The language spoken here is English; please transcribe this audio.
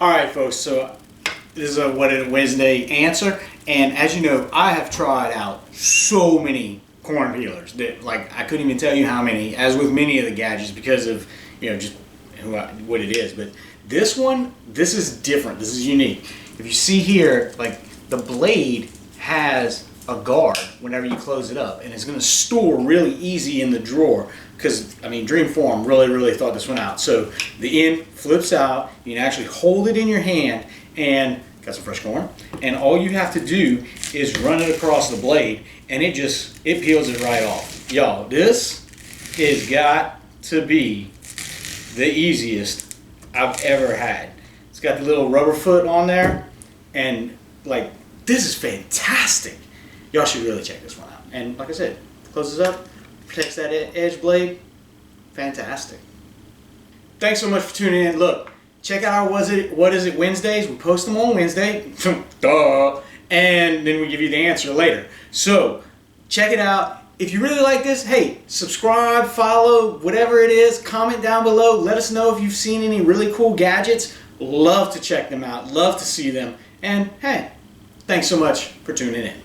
Alright folks, so this is a What It Wednesday answer, and as you know, I have tried out so many corn peelers that I couldn't even tell you how many, as with many of the gadgets, because of just what it is. But this one, this is different, this is unique. If you see here, the blade has a guard whenever you close it up, and it's going to store really easy in the drawer, because Dreamfarm really thought this one out. So the end flips out, you can actually hold it in your hand, and got some fresh corn, and all you have to do is run it across the blade, and it peels it right off. Y'all, this has got to be the easiest I've ever had. It's got the little rubber foot on there, and this is fantastic. Y'all should really check this one out. And like I said, closes up, protects that edge blade. Fantastic. Thanks so much for tuning in. Look, check out our What Is It Wednesdays. We post them on Wednesday. Duh. And then we give you the answer later. So check it out. If you really like this, hey, subscribe, follow, whatever it is. Comment down below. Let us know if you've seen any really cool gadgets. Love to check them out. Love to see them. And hey, thanks so much for tuning in.